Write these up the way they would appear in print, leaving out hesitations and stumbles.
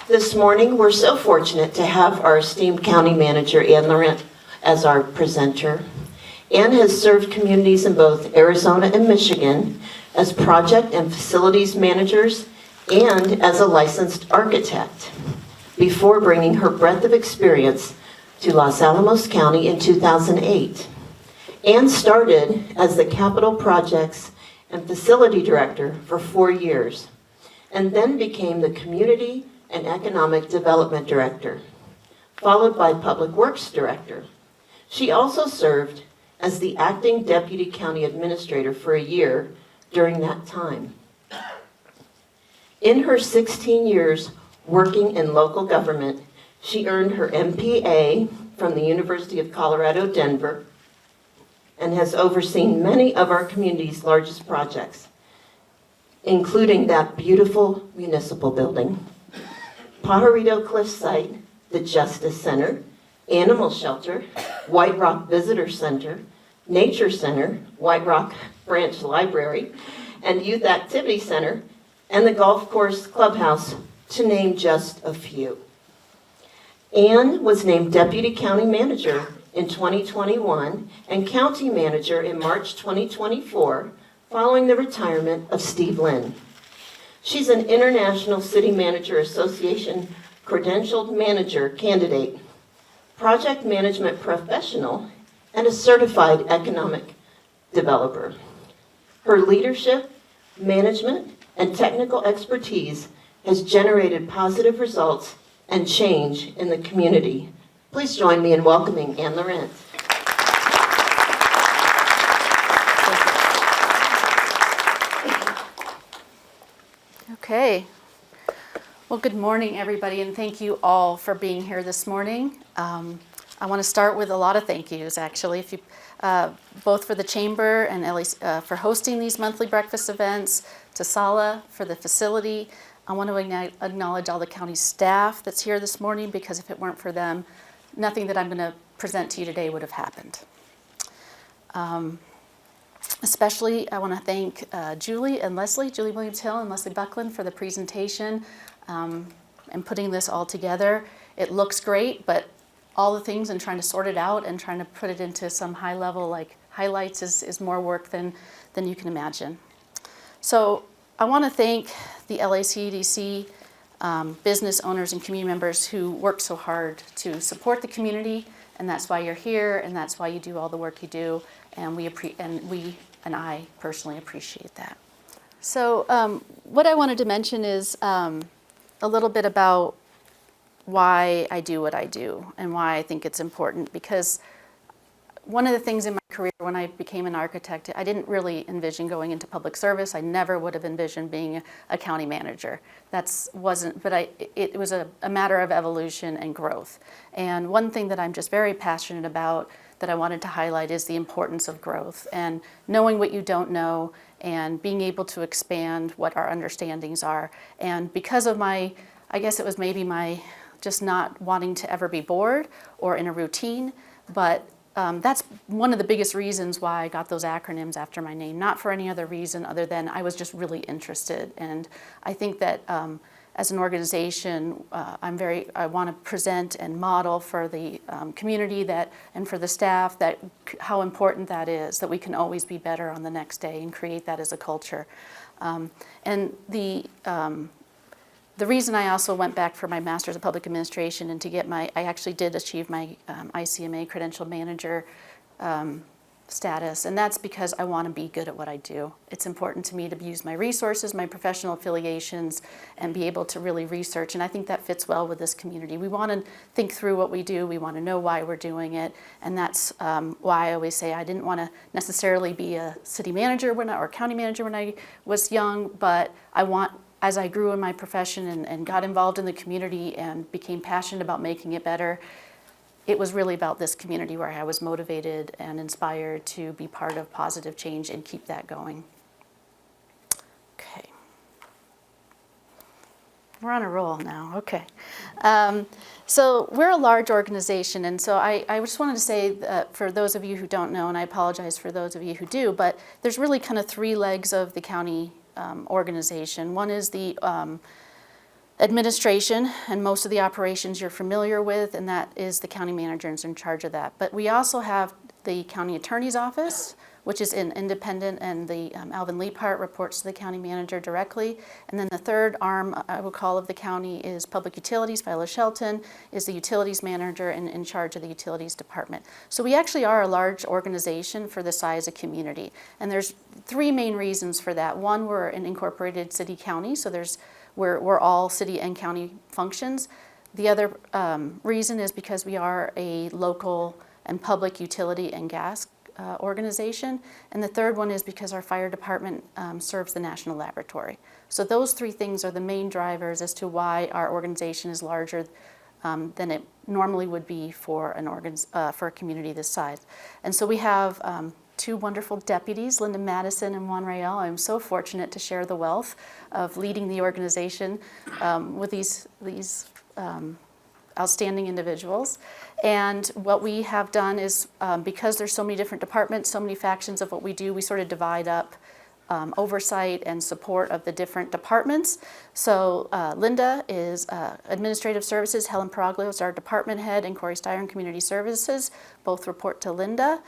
This morning, we're so fortunate to have our esteemed County Manager, Laurent, as our presenter. Ann has served communities in both Arizona and Michigan as project and facilities managers and as a licensed architect before bringing her breadth of experience to Los Alamos County in 2008. Ann started as the Capital Projects and Facility Director for 4 years, and then became the Community and Economic Development Director, followed by Public Works Director. She also served as the Acting Deputy County Administrator for a year during that time. In her 16 years working in local government, she earned her MPA from the University of Colorado, Denver, and has overseen many of our community's largest projects, including that beautiful municipal building, Pajarito Cliff Site, the Justice Center, Animal Shelter, White Rock Visitor Center, Nature Center, White Rock Branch Library, and Youth Activity Center, and the Golf Course Clubhouse, to name just a few. Ann was named Deputy County Manager in 2021 and County Manager in March 2024, following the retirement of Steve Lynn. She's an International City Manager Association credentialed manager candidate, project management professional, and a certified economic developer. Her leadership, management, and technical expertise has generated positive results and change in the community. Please join me in welcoming Ann Laurent. Okay. Well, good morning, everybody, and thank you all for being here this morning. I want to start with a lot of thank yous, actually, if you, both for the Chamber and for hosting these monthly breakfast events, to Sala for the facility. I want to acknowledge all the county staff that's here this morning, because if it weren't for them, nothing that I'm going to present to you today would have happened. Especially, I want to thank Julie Williams Hill and Leslie Buckland for the presentation and putting this all together. It looks great, but all the things and trying to sort it out and trying to put it into some high level like highlights is more work than you can imagine. So I want to thank the LACDC business owners and community members who work so hard to support the community, and that's why you're here, and that's why you do all the work you do, and I personally appreciate that. So what I wanted to mention is a little bit about why I do what I do and why I think it's important, because one of the things in my career when I became an architect, I didn't really envision going into public service. I never would have envisioned being a county manager. It was a matter of evolution and growth. And one thing that I'm just very passionate about that I wanted to highlight is the importance of growth and knowing what you don't know and being able to expand what our understandings are. And because of I guess it was maybe my just not wanting to ever be bored or in a routine, but that's one of the biggest reasons why I got those acronyms after my name, not for any other reason other than I was just really interested. And I think that as an organization, I want to present and model for the community and for the staff how important that is, that we can always be better on the next day and create that as a culture. And the reason I also went back for my Master's of Public Administration and to get I actually did achieve my ICMA Credential Manager status, and that's because I want to be good at what I do. It's important to me to use my resources, my professional affiliations, and be able to really research, and I think that fits well with this community. We want to think through what we do, we want to know why we're doing it, and that's why I always say I didn't want to necessarily be a city manager or county manager when I was young, but as I grew in my profession and got involved in the community and became passionate about making it better, it was really about this community where I was motivated and inspired to be part of positive change and keep that going. Okay. We're on a roll now, okay. So we're a large organization, and so I just wanted to say that for those of you who don't know, and I apologize for those of you who do, but there's really kind of three legs of the county organization. One is the administration, and most of the operations you're familiar with, and that is the county manager is in charge of that. But we also have the county attorney's office, which is independent, and the Alvin Lee part reports to the county manager directly. And then the third arm, I would call, of the county is public utilities. Philo Shelton is the utilities manager and in charge of the utilities department. So we actually are a large organization for the size of community. And there's three main reasons for that. One, we're an incorporated city-county, so we're all city and county functions. The other reason is because we are a local and public utility and gas organization. And the third one is because our fire department serves the national laboratory. So those three things are the main drivers as to why our organization is larger than it normally would be for for a community this size. And so we have two wonderful deputies, Linda Madison and Juan Rael. I'm so fortunate to share the wealth of leading the organization with these outstanding individuals. And what we have done is, because there's so many different departments, so many factions of what we do, we sort of divide up oversight and support of the different departments. So Linda is Administrative Services, Helen Paraglio is our department head, and Corey Steyer in Community Services. Both report to Linda.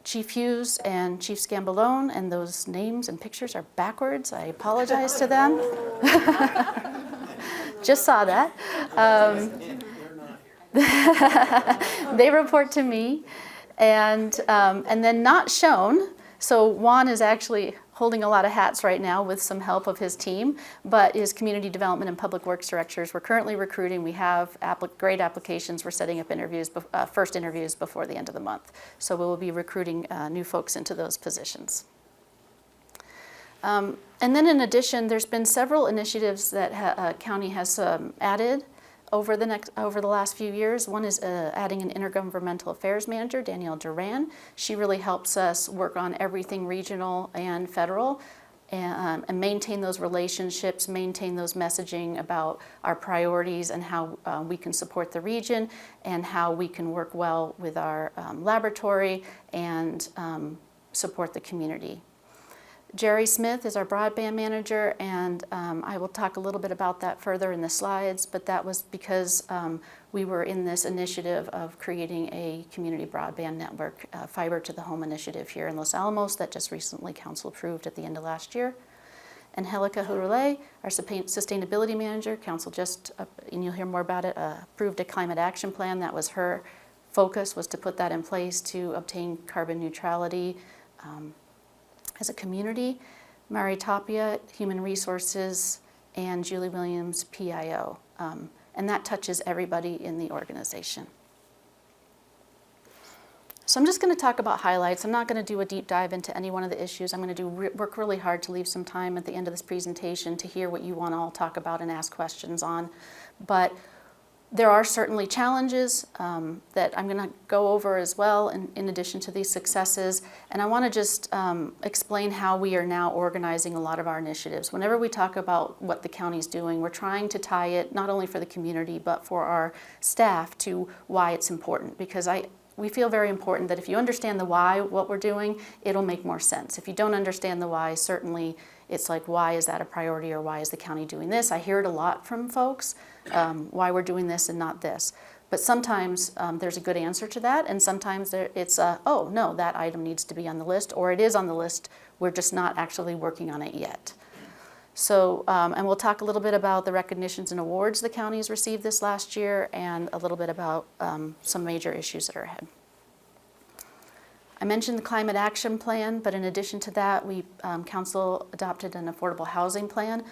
Chief Hughes and Chief Scambolone, and those names and pictures are backwards. I apologize to them. Just saw that. They report to me, and then not shown. So Juan is actually holding a lot of hats right now with some help of his team, but is Community Development and Public Works Directors. We're currently recruiting. We have great applications. We're setting up interviews, first interviews before the end of the month. So we will be recruiting new folks into those positions. And then in addition, there's been several initiatives that county has added over the last few years. One is adding an intergovernmental affairs manager, Danielle Duran. She really helps us work on everything regional and federal, and maintain those relationships, maintain those messaging about our priorities and how we can support the region and how we can work well with our laboratory and support the community. Jerry Smith is our broadband manager, and I will talk a little bit about that further in the slides, but that was because we were in this initiative of creating a community broadband network, fiber to the home initiative here in Los Alamos that just recently council approved at the end of last year. Angelica Hurule, our sustainability manager, council just, and you'll hear more about it, approved a climate action plan. That was her focus, was to put that in place to obtain carbon neutrality as a community. Mari Tapia, Human Resources, and Julie Williams, PIO. And that touches everybody in the organization. So I'm just going to talk about highlights. I'm not going to do a deep dive into any one of the issues. I'm going to work really hard to leave some time at the end of this presentation to hear what you want to all talk about and ask questions on. But there are certainly challenges that I'm going to go over as well in addition to these successes. And I want to just explain how we are now organizing a lot of our initiatives. Whenever we talk about what the county's doing, we're trying to tie it not only for the community but for our staff to why it's important. Because we feel very important that if you understand the why, what we're doing, it'll make more sense. If you don't understand the why, certainly it's like, why is that a priority, or why is the county doing this? I hear it a lot from folks, why we're doing this and not this. But sometimes there's a good answer to that, and sometimes it's, oh no, that item needs to be on the list, or it is on the list, we're just not actually working on it yet. So, and we'll talk a little bit about the recognitions and awards the county has received this last year, and a little bit about some major issues that are ahead. I mentioned the climate action plan, but in addition to that, council adopted an affordable housing plan.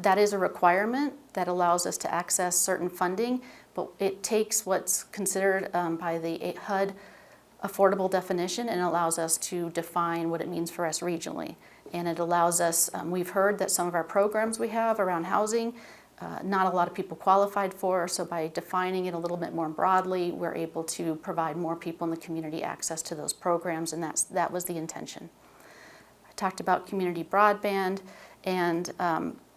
That is a requirement that allows us to access certain funding, but it takes what's considered by the HUD affordable definition and allows us to define what it means for us regionally. And it allows us, we've heard that some of our programs we have around housing, not a lot of people qualified for, so by defining it a little bit more broadly, we're able to provide more people in the community access to those programs, and that was the intention. I talked about community broadband, and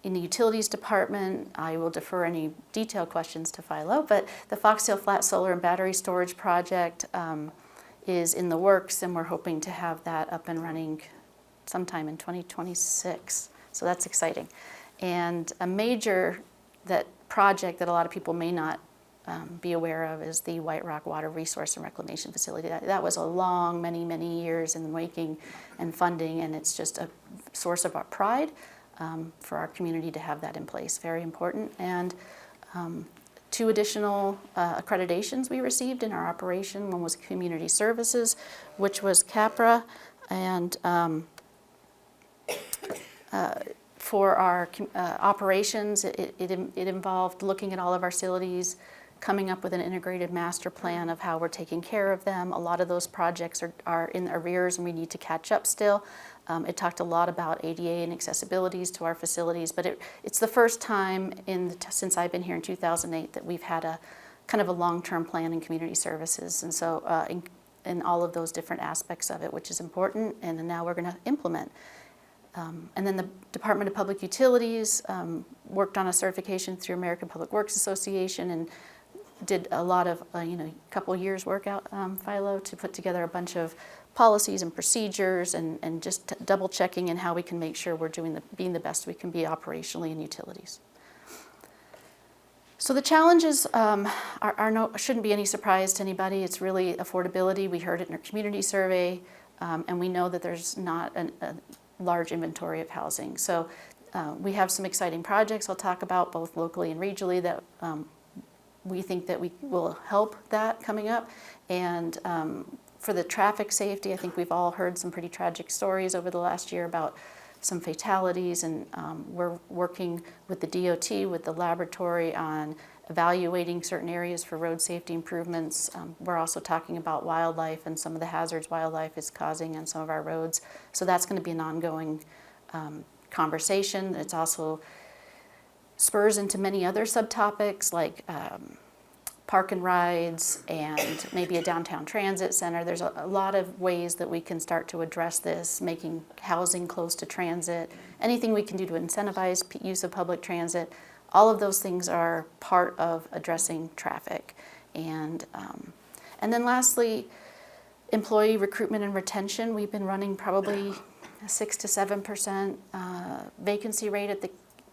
in the utilities department, I will defer any detailed questions to Philo, but the Foxtail Flat Solar and Battery Storage Project is in the works, and we're hoping to have that up and running sometime in 2026, so that's exciting. And a major project that a lot of people may not be aware of is the White Rock Water Resource and Reclamation Facility. That was a long, many, many years in the making and funding, and it's just a source of our pride for our community to have that in place. Very important. And 2 additional accreditations we received in our operation. One was Community Services, which was CAPRA, and for our operations, it involved looking at all of our facilities, coming up with an integrated master plan of how we're taking care of them. A lot of those projects are in arrears and we need to catch up still. It talked a lot about ADA and accessibilities to our facilities, but it's the first time since I've been here in 2008 that we've had a kind of a long-term plan in community services, and so in all of those different aspects of it, which is important, and now we're going to implement. And then the Department of Public Utilities worked on a certification through American Public Works Association and did a lot of, couple years work out, Philo, to put together a bunch of policies and procedures and just double checking in how we can make sure we're being the best we can be operationally in utilities. So the challenges shouldn't be any surprise to anybody. It's really affordability. We heard it in our community survey, and we know that there's not a large inventory of housing. So we have some exciting projects I'll talk about both locally and regionally that we think that we will help that coming up. And for the traffic safety, I think we've all heard some pretty tragic stories over the last year about some fatalities, and we're working with the DOT, with the laboratory on evaluating certain areas for road safety improvements. We're also talking about wildlife and some of the hazards wildlife is causing on some of our roads. So that's going to be an ongoing conversation. It's also spurs into many other subtopics like park and rides and maybe a downtown transit center. There's a lot of ways that we can start to address this, making housing close to transit, anything we can do to incentivize use of public transit. All of those things are part of addressing traffic. And then lastly, employee recruitment and retention. We've been running probably a 6 to 7% vacancy rate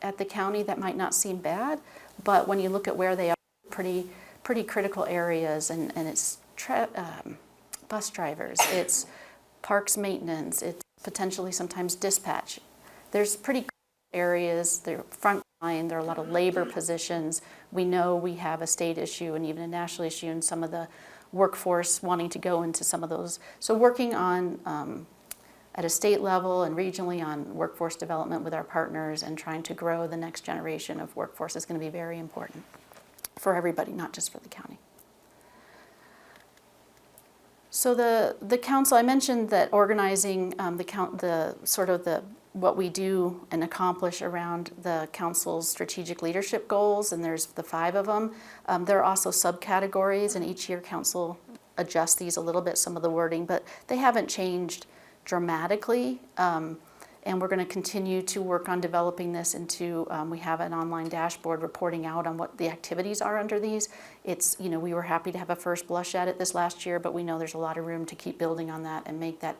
at the county. That might not seem bad, but when you look at where they are, pretty critical areas, and it's bus drivers, it's parks maintenance, it's potentially sometimes dispatch. There's pretty critical areas, they're front line, there are a lot of labor positions. We know we have a state issue and even a national issue in some of the workforce wanting to go into some of those. So working on at a state level and regionally on workforce development with our partners and trying to grow the next generation of workforce is going to be very important for everybody, not just for the county. So the council, I mentioned that organizing what we do and accomplish around the council's strategic leadership goals, and there's the 5 of them. There are also subcategories, and each year council adjusts these a little bit, some of the wording, but they haven't changed dramatically. And we're going to continue to work on developing this into, we have an online dashboard reporting out on what the activities are under these. We were happy to have a first blush at it this last year, but we know there's a lot of room to keep building on that and make that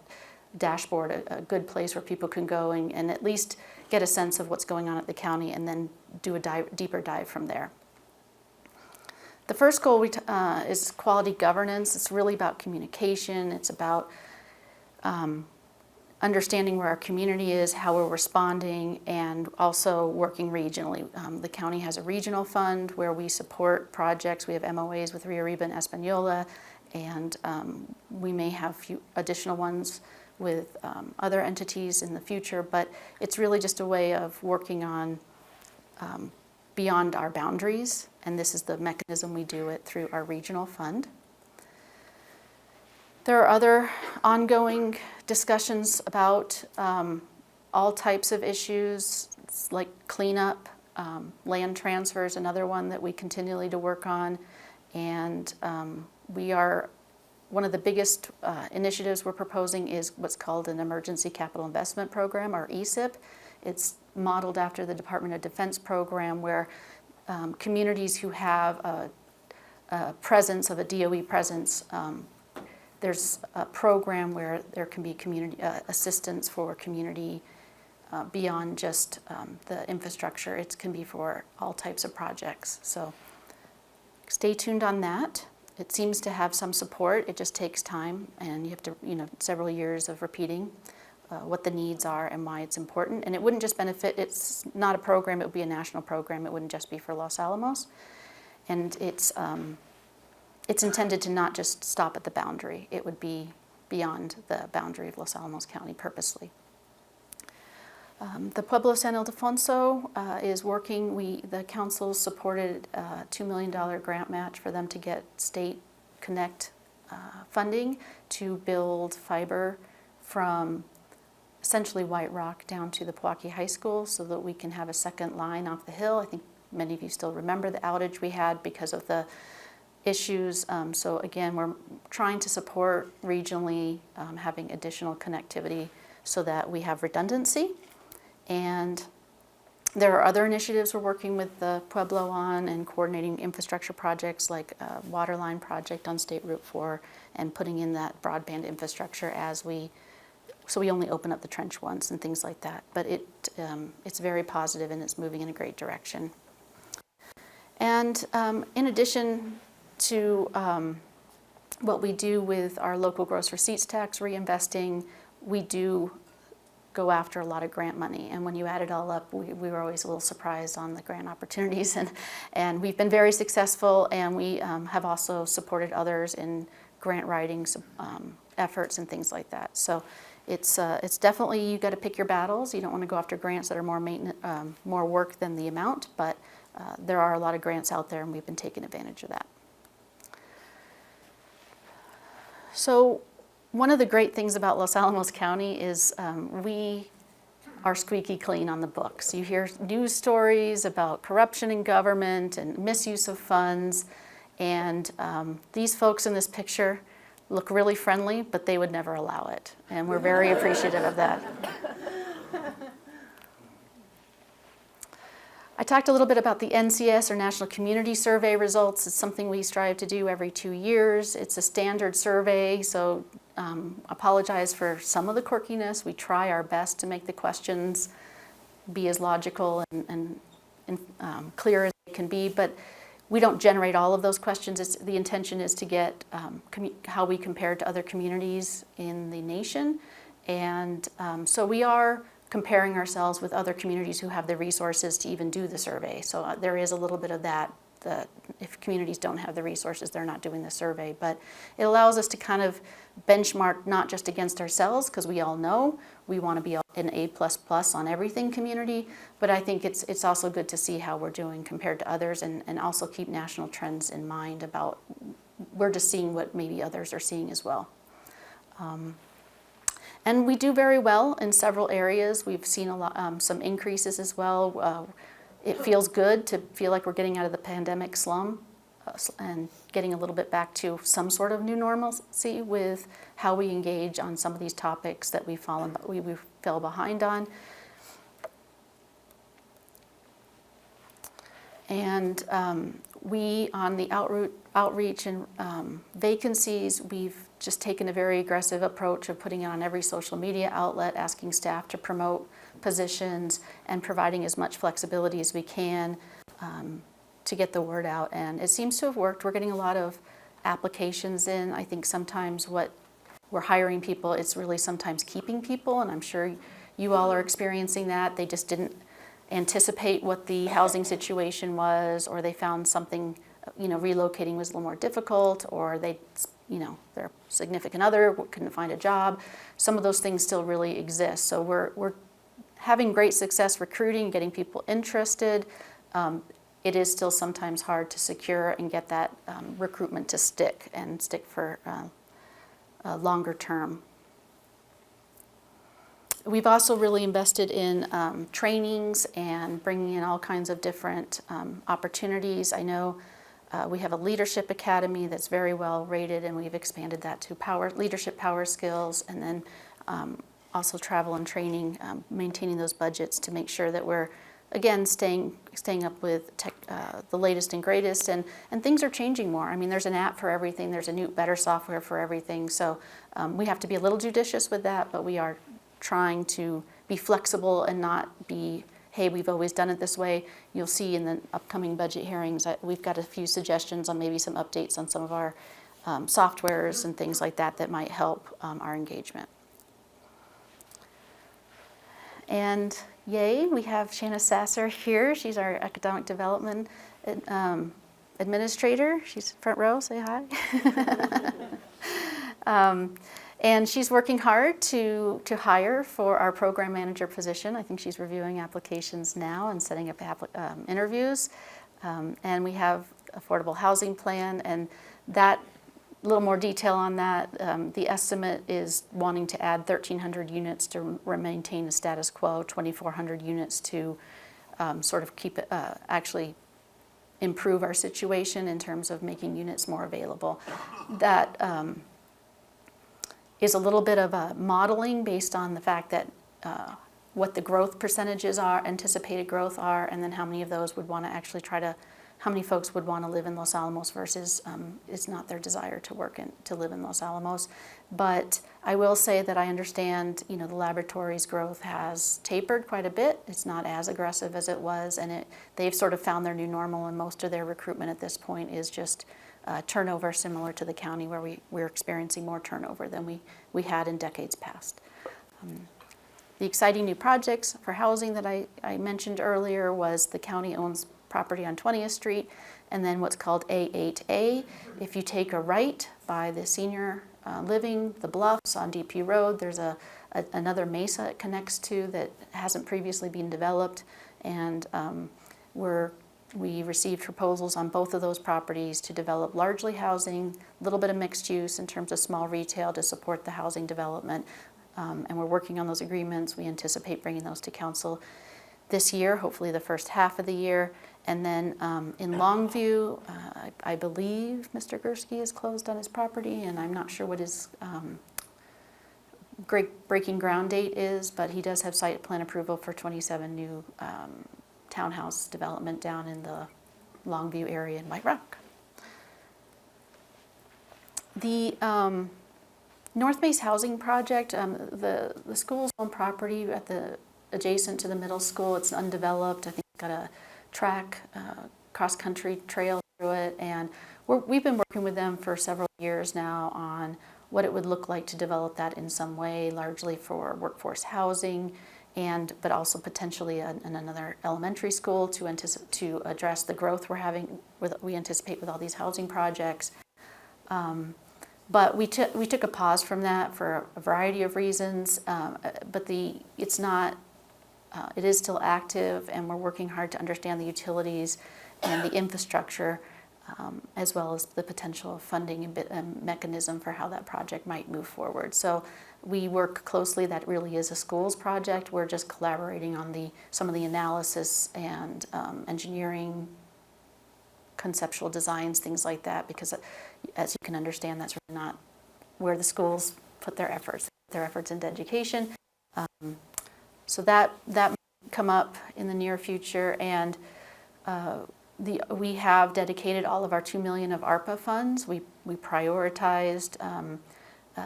dashboard a good place where people can go and at least get a sense of what's going on at the county and then do a deeper dive from there. The first goal is quality governance. It's really about communication. It's about understanding where our community is, how we're responding, and also working regionally. The county has a regional fund where we support projects. We have MOAs with Rio Arriba and Española, and we may have additional ones with other entities in the future, but it's really just a way of working on beyond our boundaries, and this is the mechanism we do it through our regional fund. There are other ongoing discussions about all types of issues like cleanup, land transfers, another one that we continually to work on, and one of the biggest initiatives we're proposing is what's called an Emergency Capital Investment Program, or ECIP. It's modeled after the Department of Defense program where communities who have a presence of a DOE presence, there's a program where there can be community assistance for community beyond just the infrastructure. It can be for all types of projects. So stay tuned on that. It seems to have some support. It just takes time, and you have to, several years of repeating what the needs are and why it's important. And it wouldn't just benefit, it's not a program, it would be a national program. It wouldn't just be for Los Alamos. And it's intended to not just stop at the boundary. It would be beyond the boundary of Los Alamos County purposely. The Pueblo San Ildefonso is working. The council supported a $2 million grant match for them to get state connect funding to build fiber from essentially White Rock down to the Pewaukee High School so that we can have a second line off the hill. I think many of you still remember the outage we had because of the issues. So again, we're trying to support regionally having additional connectivity so that we have redundancy. And there are other initiatives we're working with the Pueblo on and coordinating infrastructure projects like a water line project on State Route 4 and putting in that broadband infrastructure so we only open up the trench once and things like that. But it's very positive and it's moving in a great direction. And in addition to what we do with our local gross receipts tax reinvesting, we do go after a lot of grant money. And when you add it all up, we were always a little surprised on the grant opportunities. And we've been very successful, and we have also supported others in grant writing efforts and things like that. So it's definitely, you got to pick your battles. You don't want to go after grants that are more work than the amount, but there are a lot of grants out there, and we've been taking advantage of that. So one of the great things about Los Alamos County is we are squeaky clean on the books. You hear news stories about corruption in government and misuse of funds, and these folks in this picture look really friendly, but they would never allow it, and we're very appreciative of that. I talked a little bit about the NCS, or National Community Survey results. It's something we strive to do every 2 years. It's a standard survey, so apologize for some of the quirkiness. We try our best to make the questions be as logical and clear as they can be, but we don't generate all of those questions. The intention is to get how we compare to other communities in the nation. And so we are comparing ourselves with other communities who have the resources to even do the survey. So there is a little bit of that if communities don't have the resources, they're not doing the survey. But it allows us to kind of benchmark not just against ourselves, because we all know we want to be an A++ on everything community, but I think it's also good to see how we're doing compared to others, and also keep national trends in mind about we're just seeing what maybe others are seeing as well. And we do very well in several areas. We've seen a lot, some increases as well. It feels good to feel like we're getting out of the pandemic slum and getting a little bit back to some sort of new normalcy with how we engage on some of these topics that we fell behind on. And we, on the outreach and vacancies, we've just taken a very aggressive approach of putting it on every social media outlet, asking staff to promote positions and providing as much flexibility as we can to get the word out. And it seems to have worked. We're getting a lot of applications in. I think sometimes what we're hiring people, it's really sometimes keeping people, and I'm sure you all are experiencing that. They just didn't anticipate what the housing situation was, or they found something, relocating was a little more difficult, or their significant other couldn't find a job. Some of those things still really exist. So we're having great success recruiting, getting people interested. It is still sometimes hard to secure and get that recruitment to stick for a longer term. We've also really invested in trainings and bringing in all kinds of different opportunities. I know we have a leadership academy that's very well rated, and we've expanded that to leadership power skills, and then also travel and training, maintaining those budgets to make sure that we're, again, staying up with the latest and greatest, and things are changing more. I mean, there's an app for everything, there's a new, better software for everything, so we have to be a little judicious with that, but we are trying to be flexible and not be, hey, we've always done it this way. You'll see in the upcoming budget hearings that we've got a few suggestions on maybe some updates on some of our softwares and things like that that might help our engagement. And yay, we have Shanna Sasser here. She's our academic development administrator. She's front row, say hi. And she's working hard to hire for our program manager position. I think she's reviewing applications now and setting up interviews. And we have affordable housing plan, and that, a little more detail on that. The estimate is wanting to add 1,300 units to maintain the status quo, 2,400 units to sort of keep it, actually improve our situation in terms of making units more available. That is a little bit of a modeling based on the fact that what the growth percentages are, anticipated growth are, and then how many of those would want to actually try to, how many folks would want to live in Los Alamos versus it's not their desire to live in Los Alamos. But I will say that I understand, the laboratory's growth has tapered quite a bit. It's not as aggressive as it was, and they've sort of found their new normal, and most of their recruitment at this point is just turnover similar to the county, where we're experiencing more turnover than we had in decades past. The exciting new projects for housing that I mentioned earlier was the county owns property on 20th Street, and then what's called A8A. If you take a right by the senior living, the Bluffs on DP Road, there's another mesa it connects to that hasn't previously been developed, and we received proposals on both of those properties to develop largely housing, a little bit of mixed use in terms of small retail to support the housing development, and we're working on those agreements. We anticipate bringing those to council this year, hopefully the first half of the year. And then in Longview, I believe Mr. Gursky is closed on his property, and I'm not sure what his breaking ground date is, but he does have site plan approval for 27 new townhouse development down in the Longview area in White Rock. The North Base Housing Project, the school's own property adjacent to the middle school, it's undeveloped. I think it's got a track, cross-country trail through it, and we've been working with them for several years now on what it would look like to develop that in some way, largely for workforce housing, but also potentially in another elementary school to address the growth we anticipate with all these housing projects. But we took a pause from that for a variety of reasons, but it is still active, and we're working hard to understand the utilities and the infrastructure, as well as the potential funding and mechanism for how that project might move forward. So we work closely. That really is a schools project. We're just collaborating on some of the analysis and engineering, conceptual designs, things like that, because as you can understand, that's really not where the schools put their efforts into education. So that might come up in the near future, and we have dedicated all of our $2 million of ARPA funds. We prioritized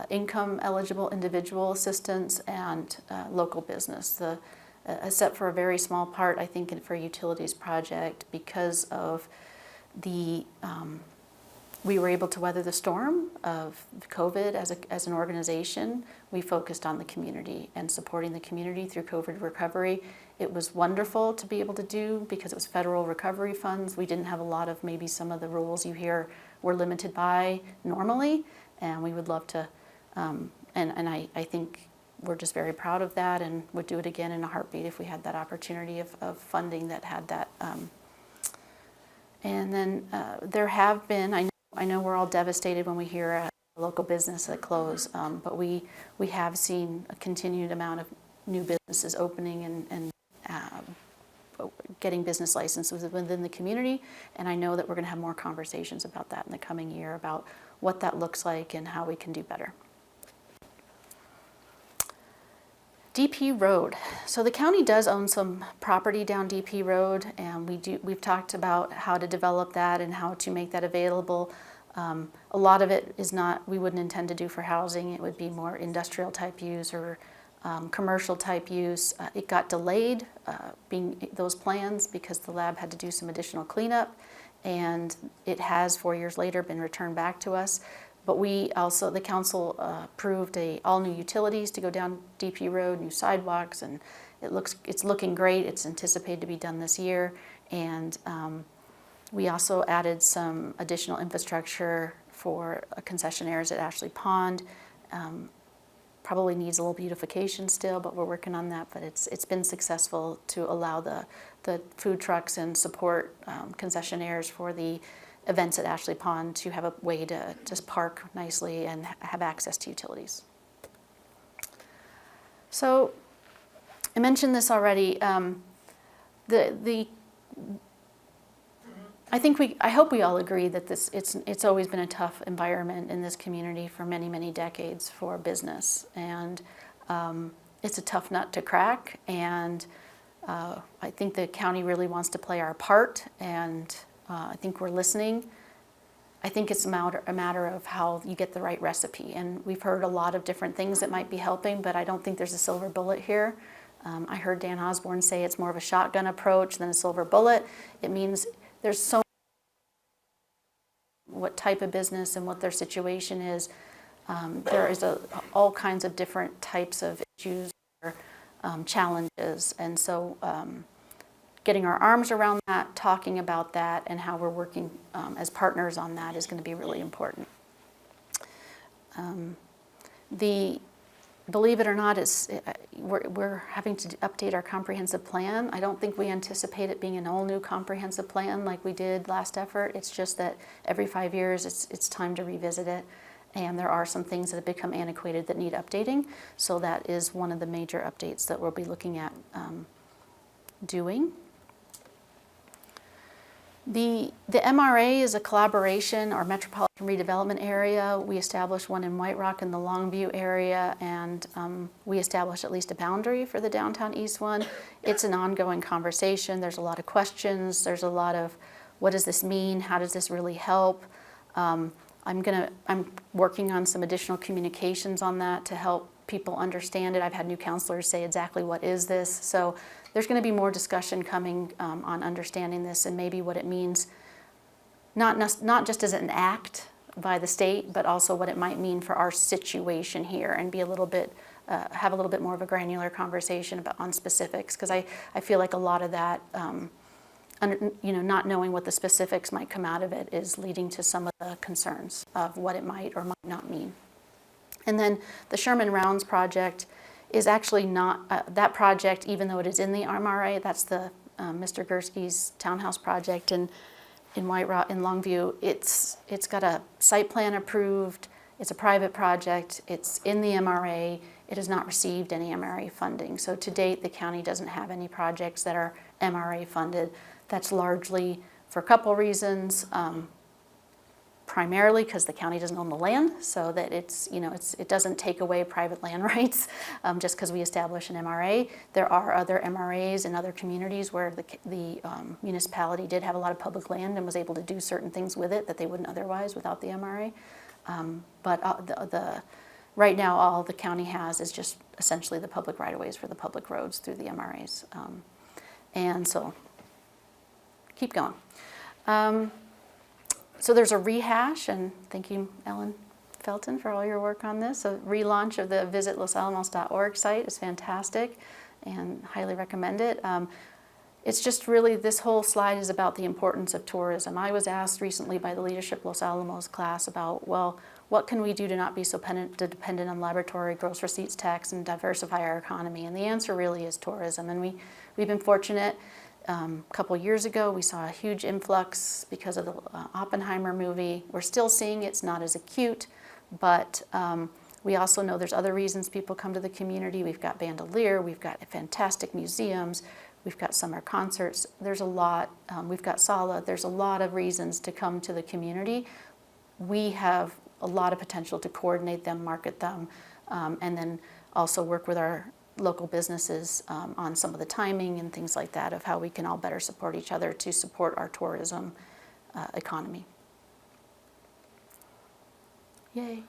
income eligible individual assistance and local business. Except for a very small part, I think, for a utilities project, because of we were able to weather the storm of COVID as an organization. We focused on the community and supporting the community through COVID recovery. It was wonderful to be able to do because it was federal recovery funds. We didn't have a lot of maybe some of the rules you hear we're limited by normally, and we would love to, and I think we're just very proud of that and would do it again in a heartbeat if we had that opportunity of funding that had that. And then there have been, I know we're all devastated when we hear a local business that closed, but we have seen a continued amount of new businesses opening and getting business licenses within the community, and I know that we're going to have more conversations about that in the coming year about what that looks like and how we can do better. DP Road. So the county does own some property down DP Road, and we've talked about how to develop that and how to make that available. A lot of it is not, we wouldn't intend to do for housing. It would be more industrial type use or commercial type use. It got delayed, those plans, because the lab had to do some additional cleanup, and it has 4 years later been returned back to us. But the council approved all new utilities to go down DP Road, new sidewalks, and it's looking great. It's anticipated to be done this year, and we also added some additional infrastructure for concessionaires at Ashley Pond. Probably needs a little beautification still, but we're working on that. But it's been successful to allow the food trucks and support concessionaires for the events at Ashley Pond to have a way to just park nicely and have access to utilities. So I mentioned this already. I hope we all agree that it's always been a tough environment in this community for many, many decades for business, and it's a tough nut to crack. And I think the county really wants to play our part, and I think we're listening. I think it's a matter of how you get the right recipe, and we've heard a lot of different things that might be helping, but I don't think there's a silver bullet here. I heard Dan Osborne say it's more of a shotgun approach than a silver bullet. It means there's so what type of business and what their situation is. There is all kinds of different types of issues or challenges, and so getting our arms around that, talking about that, and how we're working as partners on that is going to be really important. Believe it or not, we're having to update our comprehensive plan. I don't think we anticipate it being an all-new comprehensive plan like we did last effort. It's just that every 5 years it's time to revisit it, and there are some things that have become antiquated that need updating. So that is one of the major updates that we'll be looking at doing. The MRA is a collaboration, our Metropolitan Redevelopment Area. We established one in White Rock in the Longview area, and we established at least a boundary for the downtown east one. It's an ongoing conversation. There's a lot of questions. There's a lot of, what does this mean? How does this really help? I'm working on some additional communications on that to help people understand it. I've had new counselors say exactly what is this. So there's going to be more discussion coming on understanding this and maybe what it means, not just as an act by the state, but also what it might mean for our situation here, and be a little bit, have a little bit more of a granular conversation on specifics, because I feel like a lot of that, not knowing what the specifics might come out of it is leading to some of the concerns of what it might or might not mean. And then the Sherman Rounds project is actually not, that project, even though it is in the MRA, that's the Mr. Gursky's townhouse project in White Rock, in Longview. It's got a site plan approved, it's a private project, it's in the MRA, it has not received any MRA funding. So to date, the county doesn't have any projects that are MRA funded. That's largely for a couple reasons. Primarily because the county doesn't own the land, so that it doesn't take away private land rights just because we establish an MRA. There are other MRAs in other communities where the municipality did have a lot of public land and was able to do certain things with it that they wouldn't otherwise without the MRA. But right now, all the county has is just essentially the public right-of-ways for the public roads through the MRAs. And so, keep going. So there's a rehash, and thank you, Ellen Felton, for all your work on this. A relaunch of the visitlosalamos.org site is fantastic and highly recommend it. It's just really, this whole slide is about the importance of tourism. I was asked recently by the Leadership Los Alamos class about, well, what can we do to not be so dependent on laboratory gross receipts tax and diversify our economy? And the answer really is tourism. And we've been fortunate. A couple years ago, we saw a huge influx because of the Oppenheimer movie. We're still seeing it's not as acute, but we also know there's other reasons people come to the community. We've got Bandolier, we've got fantastic museums, we've got summer concerts. There's a lot, we've got Sala. There's a lot of reasons to come to the community. We have a lot of potential to coordinate them, market them, and then also work with our local businesses on some of the timing and things like that of how we can all better support each other to support our tourism economy. Yay.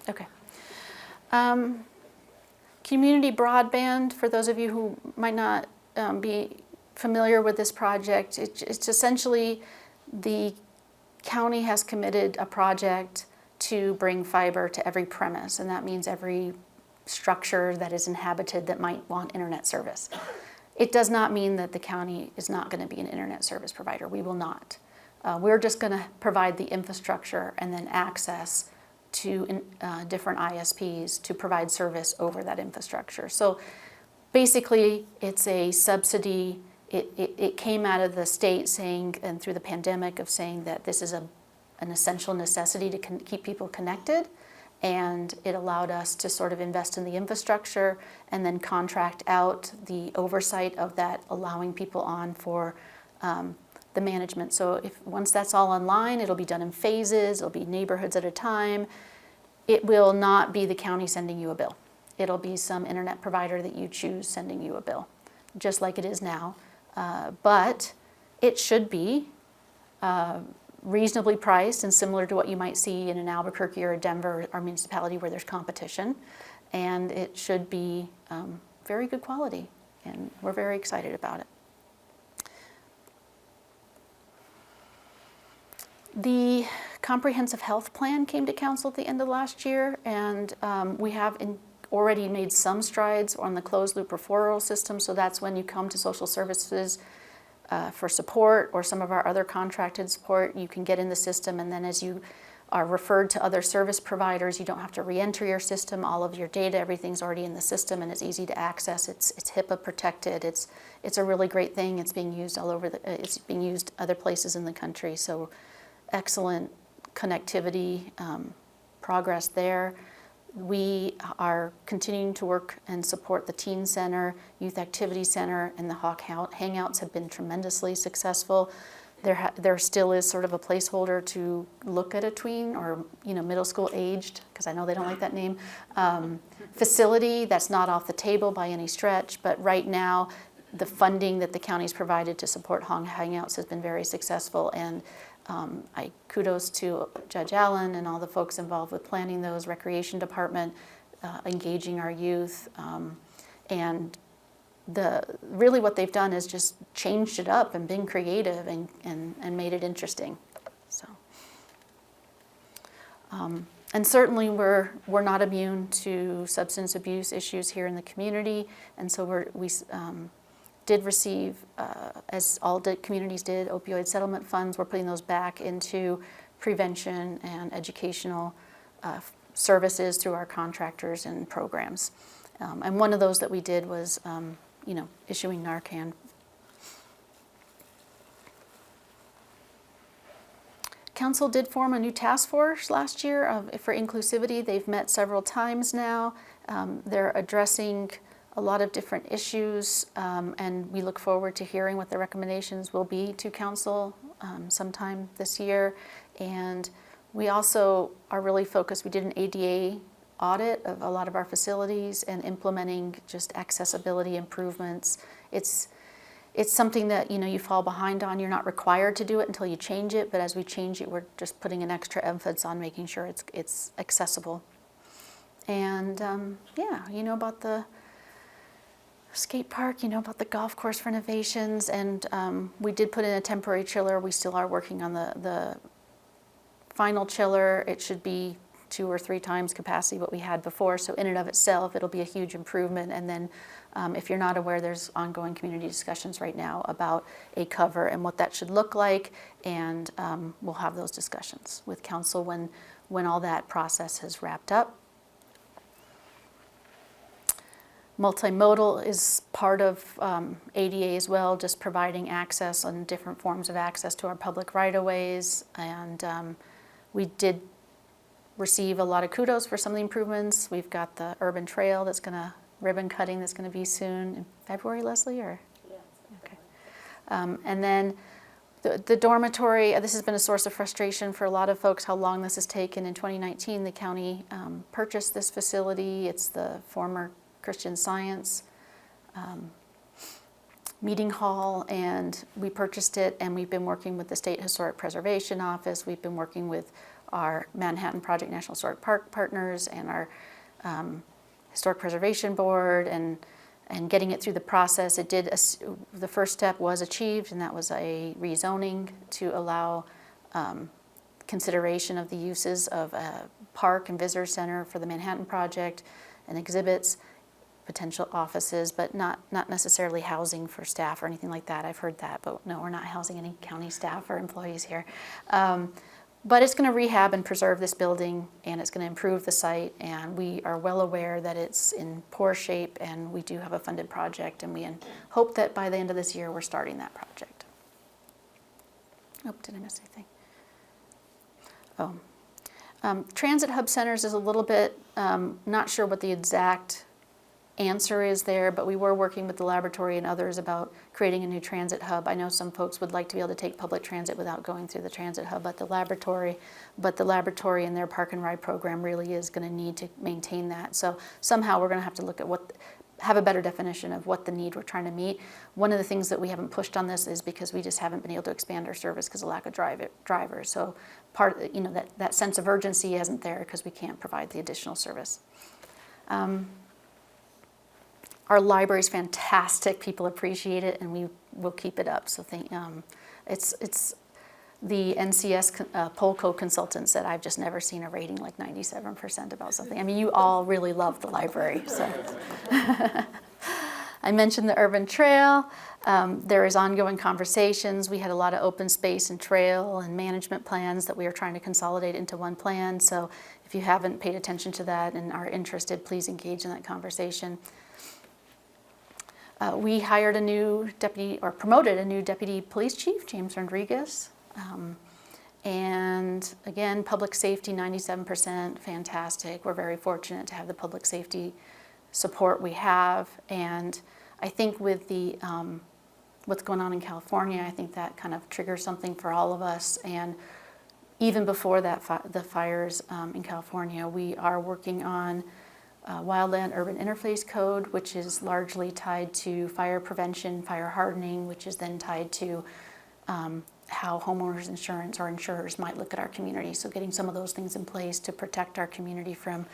Okay. Community broadband, for those of you who might not be familiar with this project, it's essentially the county has committed a project to bring fiber to every premise, and that means every structure that is inhabited that might want internet service. It does not mean that the county is not going to be an internet service provider. We will not. We're just going to provide the infrastructure and then access to different ISPs to provide service over that infrastructure. So basically, it's a subsidy. It came out of the state saying, and through the pandemic, of saying that this is an essential necessity to keep people connected. And it allowed us to sort of invest in the infrastructure and then contract out the oversight of that, allowing people on for the management. So once that's all online, it'll be done in phases, it'll be neighborhoods at a time. It will not be the county sending you a bill. It'll be some internet provider that you choose sending you a bill, just like it is now. But it should be reasonably priced and similar to what you might see in an Albuquerque or a Denver or municipality where there's competition. And it should be very good quality, and we're very excited about it. The comprehensive health plan came to council at the end of last year, and we have already made some strides on the closed loop referral system. So that's when you come to social services for support or some of our other contracted support, you can get in the system, and then as you are referred to other service providers, you don't have to re-enter your system. All of your data, everything's already in the system, and it's easy to access. It's HIPAA protected. It's a really great thing. It's being used all over. It's being used other places in the country. So excellent connectivity progress there. We are continuing to work and support the Teen Center, Youth Activity Center, and the Hawk Hangouts have been tremendously successful. There still is sort of a placeholder to look at a tween or middle school aged, because I know they don't like that name, facility. That's not off the table by any stretch, but right now the funding that the county's provided to support Hawk Hangouts has been very successful, and I kudos to Judge Allen and all the folks involved with planning those, Recreation Department, engaging our youth, and really what they've done is just changed it up and been creative and made it interesting. So, and certainly we're not immune to substance abuse issues here in the community, and so we did receive, as all communities did, opioid settlement funds. We're putting those back into prevention and educational services through our contractors and programs. And one of those that we did was, issuing Narcan. Council did form a new task force last year for inclusivity. They've met several times now. They're addressing a lot of different issues, and we look forward to hearing what the recommendations will be to council sometime this year. And we also are really focused, we did an ADA audit of a lot of our facilities and implementing just accessibility improvements. It's something that you fall behind on. You're not required to do it until you change it, but as we change it, we're just putting an extra emphasis on making sure it's accessible. And about the skate park, about the golf course renovations, and we did put in a temporary chiller. We still are working on the final chiller. It should be 2 or 3 times capacity what we had before, so in and of itself it'll be a huge improvement. And then if you're not aware, there's ongoing community discussions right now about a cover and what that should look like, and we'll have those discussions with council when all that process has wrapped up. Multimodal is part of ADA as well, just providing access and different forms of access to our public right-of-ways. And we did receive a lot of kudos for some of the improvements. We've got the urban trail ribbon cutting that's going to be soon in February, Leslie? Or? Yes. Okay. And then the dormitory, this has been a source of frustration for a lot of folks, how long this has taken. In 2019, the county purchased this facility. It's the former Christian Science meeting hall, and we purchased it, and we've been working with the State Historic Preservation Office. We've been working with our Manhattan Project National Historic Park partners and our Historic Preservation Board and getting it through the process. The first step was achieved, and that was a rezoning to allow consideration of the uses of a park and visitor center for the Manhattan Project and exhibits, potential offices, but not necessarily housing for staff or anything like that. I've heard that, but no, we're not housing any county staff or employees here. But it's going to rehab and preserve this building, and it's going to improve the site, and we are well aware that it's in poor shape, and we do have a funded project, and we hope that by the end of this year we're starting that project. Oh, did I miss anything? Transit hub centers is a little bit, not sure what the exact answer is there, but we were working with the laboratory and others about creating a new transit hub. I know some folks would like to be able to take public transit without going through the transit hub at the laboratory, but the laboratory and their park and ride program really is going to need to maintain that. So somehow we're going to have to look at have a better definition of what the need we're trying to meet. One of the things that we haven't pushed on this is because we just haven't been able to expand our service because of lack of drivers. So part of, that sense of urgency isn't there because we can't provide the additional service. Our library is fantastic. People appreciate it, and we will keep it up. So it's the NCS Polco consultants that I've just never seen a rating like 97% about something. I mean, you all really love the library. So I mentioned the urban trail. There is ongoing conversations. We had a lot of open space and trail and management plans that we are trying to consolidate into one plan. So if you haven't paid attention to that and are interested, please engage in that conversation. We hired promoted a new deputy police chief, James Rodriguez. And again, public safety, 97%, fantastic. We're very fortunate to have the public safety support we have. And I think with the what's going on in California, I think that kind of triggers something for all of us. And even before that, the fires in California, we are working on Wildland Urban Interface Code, which is largely tied to fire prevention, fire hardening, which is then tied to how homeowners insurance or insurers might look at our community. So getting some of those things in place to protect our community from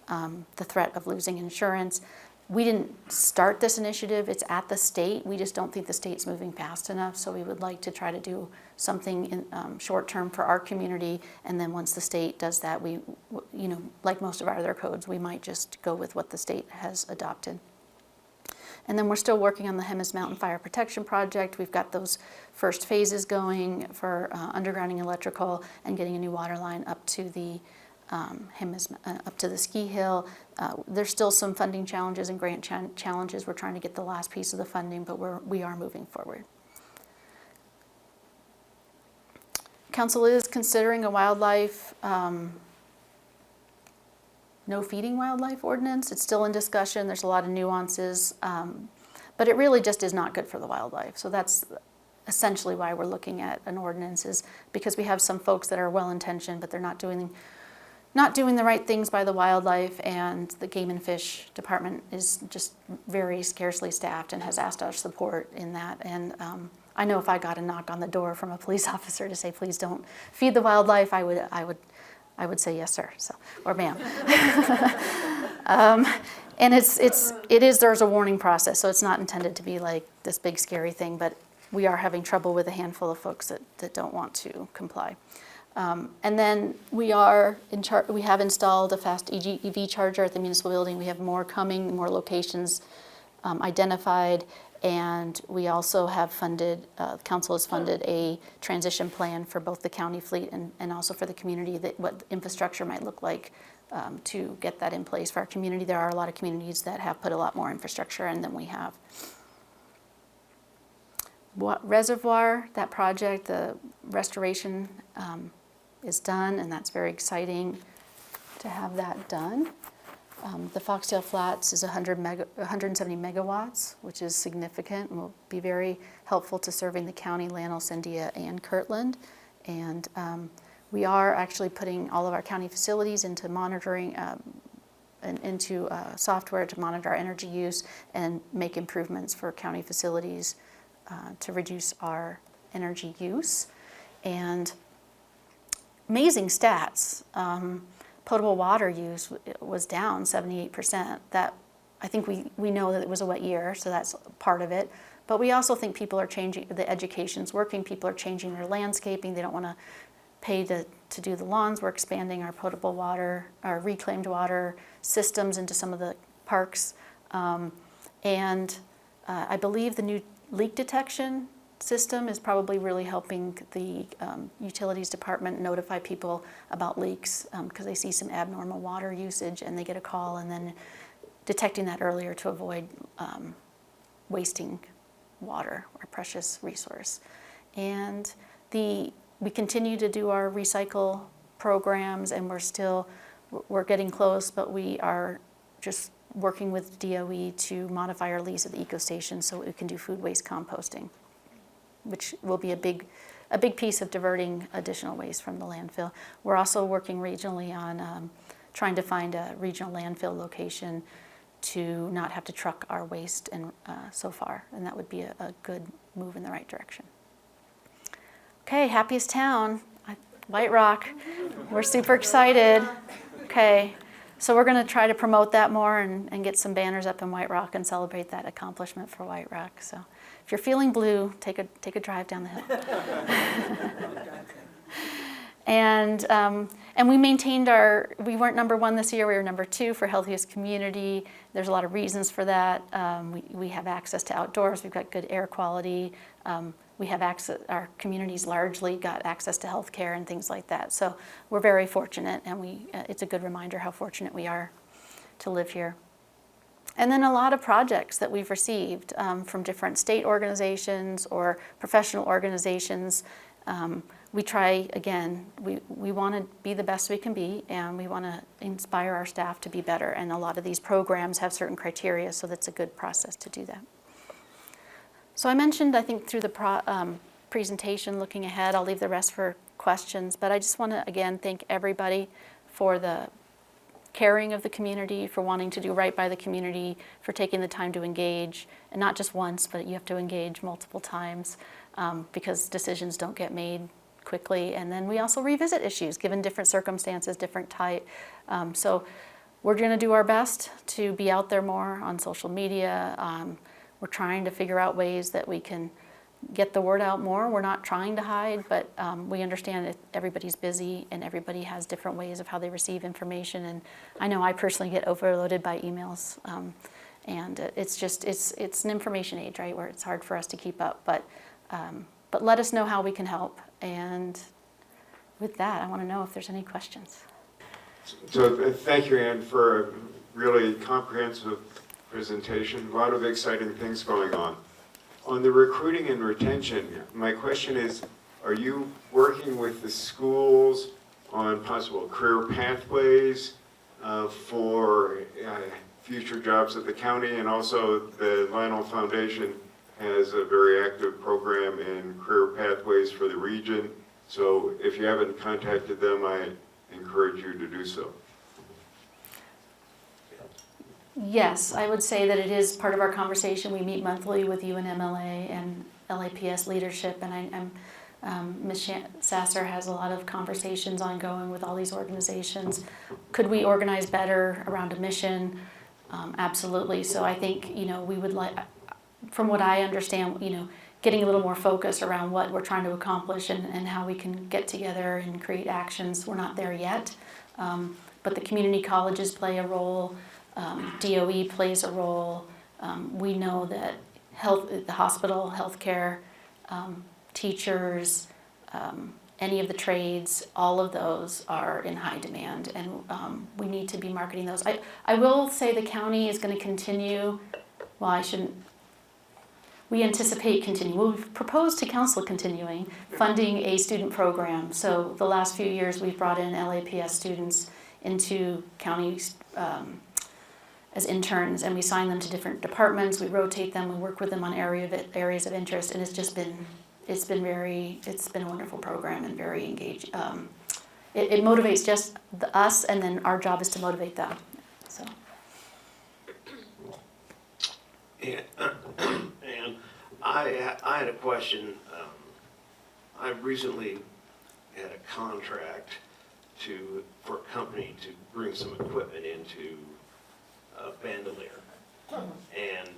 the threat of losing insurance. We didn't start this initiative, it's at the state. We just don't think the state's moving fast enough, so we would like to try to do something in short term for our community, and then once the state does that, we, like most of our other codes, we might just go with what the state has adopted. And then we're still working on the Jemez Mountain Fire Protection Project. We've got those first phases going for undergrounding electrical and getting a new water line up to the up to the ski hill. There's still some funding challenges and grant challenges. We're trying to get the last piece of the funding, but we are moving forward. Council is considering a wildlife, no feeding wildlife ordinance. It's still in discussion. There's a lot of nuances, but it really just is not good for the wildlife. So that's essentially why we're looking at an ordinance, is because we have some folks that are well-intentioned, but they're not doing the right things by the wildlife, and the Game and Fish Department is just very scarcely staffed and has asked our support in that. And I know if I got a knock on the door from a police officer to say, please don't feed the wildlife, I would say yes, sir, so, or ma'am. And there's a warning process, so it's not intended to be like this big scary thing, but we are having trouble with a handful of folks that don't want to comply. And then we have installed a fast EV charger at the municipal building. We have more coming, more locations identified, and we also have funded, the council has funded a transition plan for both the county fleet and also for the community, that what infrastructure might look like to get that in place for our community. There are a lot of communities that have put a lot more infrastructure in than we have. Reservoir, that project, the restoration is done, and that's very exciting to have that done. The Foxtail Flats is 170 megawatts, which is significant and will be very helpful to serving the county, Llano, Sandia, and Kirtland. And we are actually putting all of our county facilities into monitoring and into software to monitor our energy use and make improvements for county facilities to reduce our energy use. And amazing stats. potable water use was down 78%. That, I think we know that it was a wet year, so that's part of it. But we also think people are changing, the education's working, people are changing their landscaping, they don't want to pay to do the lawns. We're expanding our potable water, our reclaimed water systems into some of the parks. I believe the new leak detection system is probably really helping the utilities department notify people about leaks because they see some abnormal water usage and they get a call, and then detecting that earlier to avoid wasting water, our precious resource. And we continue to do our recycle programs, and we're getting close, but we are just working with DOE to modify our lease at the eco station so we can do food waste composting, which will be a big piece of diverting additional waste from the landfill. We're also working regionally on trying to find a regional landfill location to not have to truck our waste so far, and that would be a good move in the right direction. Okay, happiest town, White Rock. We're super excited. Okay, so we're going to try to promote that more and get some banners up in White Rock and celebrate that accomplishment for White Rock. So if you're feeling blue, take a drive down the hill. And we maintained we weren't number 1 this year, we were number 2 for healthiest community. There's a lot of reasons for that. We have access to outdoors, we've got good air quality. We have access, our community's largely got access to health care and things like that. So we're very fortunate, and it's a good reminder how fortunate we are to live here. And then a lot of projects that we've received from different state organizations or professional organizations. We try, again, we want to be the best we can be, and we want to inspire our staff to be better. And a lot of these programs have certain criteria, so that's a good process to do that. So I mentioned, I think, through the presentation, looking ahead, I'll leave the rest for questions, but I just want to, again, thank everybody for the caring of the community, for wanting to do right by the community, for taking the time to engage, and not just once, but you have to engage multiple times because decisions don't get made quickly. And then we also revisit issues given different circumstances, different type. So we're going to do our best to be out there more on social media. We're trying to figure out ways that we can get the word out more. We're not trying to hide, but we understand that everybody's busy and everybody has different ways of how they receive information. And I know I personally get overloaded by emails. And it's an information age, right, where it's hard for us to keep up. But let us know how we can help. And with that, I want to know if there's any questions. So thank you, Ann, for a really comprehensive presentation. A lot of exciting things going on. On the recruiting and retention, my question is, are you working with the schools on possible career pathways for future jobs at the county? And also the Lionel Foundation has a very active program in career pathways for the region. So if you haven't contacted them, I encourage you to do so. Yes, I would say that it is part of our conversation. We meet monthly with UNMLA and LAPS leadership, and Ms. Sasser has a lot of conversations ongoing with all these organizations. Could we organize better around a mission? Absolutely. So I think, we would like, from what I understand, getting a little more focus around what we're trying to accomplish and how we can get together and create actions. We're not there yet, but the community colleges play a role. DOE plays a role. We know that the hospital, healthcare, teachers, any of the trades, all of those are in high demand, and we need to be marketing those. I will say the county is going to continue, we anticipate continuing. We've proposed to council continuing funding a student program. So the last few years we've brought in LAPS students into counties as interns, and we assign them to different departments. We rotate them. We work with them on areas of interest, and it's been a wonderful program and very engaged. It motivates just us, and then our job is to motivate them. So. And I had a question. I recently had a contract for a company to bring some equipment into Bandelier. And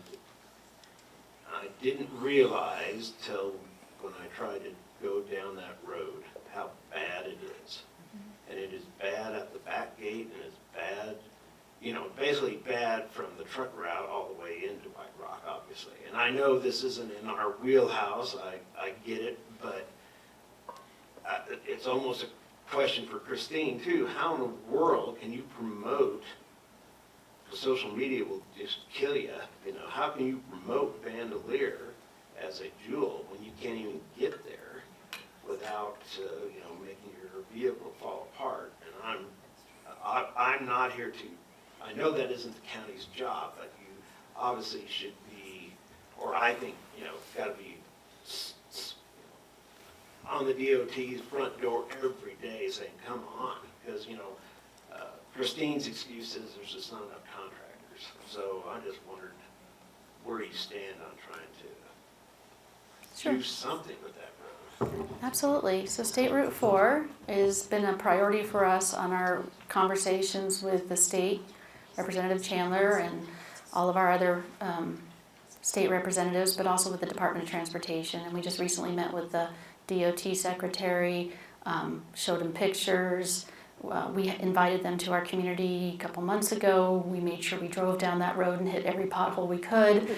I didn't realize till when I tried to go down that road how bad it is. And it is bad at the back gate, and it's bad, basically bad from the truck route all the way into White Rock, obviously. And I know this isn't in our wheelhouse, I get it, but it's almost a question for Christine too. How in the world can you promote, social media will just kill you, how can you promote Bandelier as a jewel when you can't even get there without, making your vehicle fall apart? And I'm not here to, I know that isn't the county's job, but you obviously should be, or I think, got to be on the DOT's front door every day saying, come on, because, Christine's excuse is there's just not enough contractors. So I just wondered where you stand on trying to Sure. do something with that road. Absolutely. So State Route 4 has been a priority for us on our conversations with the state, Representative Chandler, and all of our other state representatives, but also with the Department of Transportation. And we just recently met with the DOT secretary, showed him pictures. We invited them to our community a couple months ago. We made sure we drove down that road and hit every pothole we could.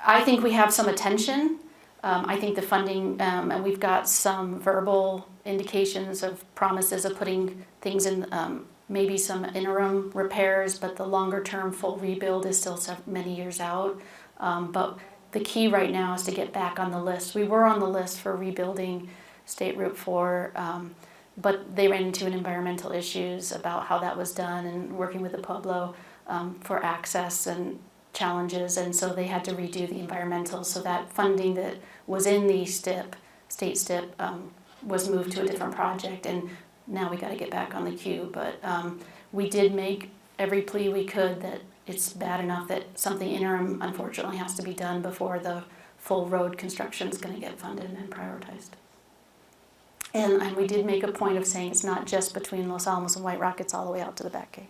I think we have some attention. I think the funding, and we've got some verbal indications of promises of putting things in, maybe some interim repairs, but the longer term full rebuild is still many years out. But the key right now is to get back on the list. We were on the list for rebuilding State Route 4, but they ran into environmental issues about how that was done and working with the Pueblo for access and challenges, and so they had to redo the environmental, so that funding that was in the state STIP was moved to a different project, and now we got to get back on the queue. But we did make every plea we could that it's bad enough that something interim unfortunately has to be done before the full road construction is going to get funded and prioritized. And we did make a point of saying it's not just between Los Alamos and White Rock, it's all the way out to the back gate.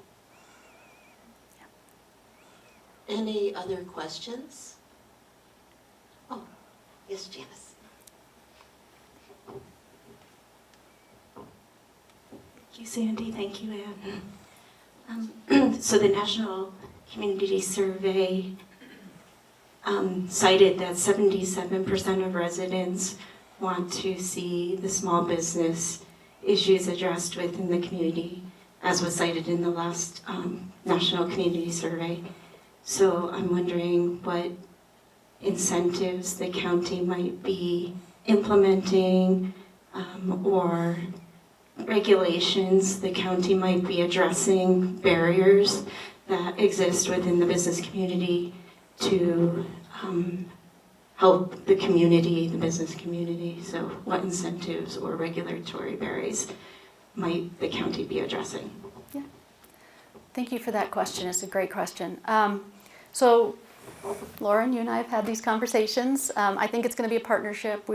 Any other questions? Oh, yes, Janice. Thank you, Sandy. Thank you, Ann. So the National Community Survey cited that 77% of residents want to see the small business issues addressed within the community, as was cited in the last National Community Survey. So I'm wondering what incentives the county might be implementing or regulations the county might be addressing, barriers that exist within the business community to help the community, the business community. So what incentives or regulatory barriers might the county be addressing? Yeah. Thank you for that question. It's a great question. So, Lauren, you and I have had these conversations. I think it's going to be a partnership.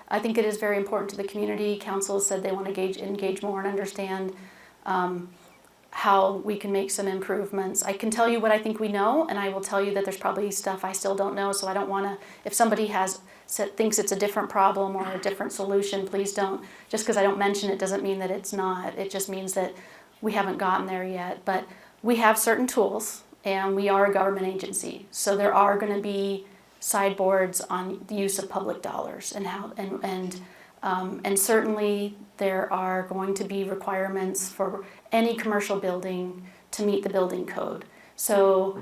I think it is very important to the community. Council has said they want to engage more and understand how we can make some improvements. I can tell you what I think we know, and I will tell you that there's probably stuff I still don't know, so I don't want to, if somebody thinks it's a different problem or a different solution, please don't. Just because I don't mention it doesn't mean that it's not. It just means that we haven't gotten there yet. But we have certain tools, and we are a government agency, so there are going to be sideboards on the use of public dollars and how and certainly there are going to be requirements for any commercial building to meet the building code. So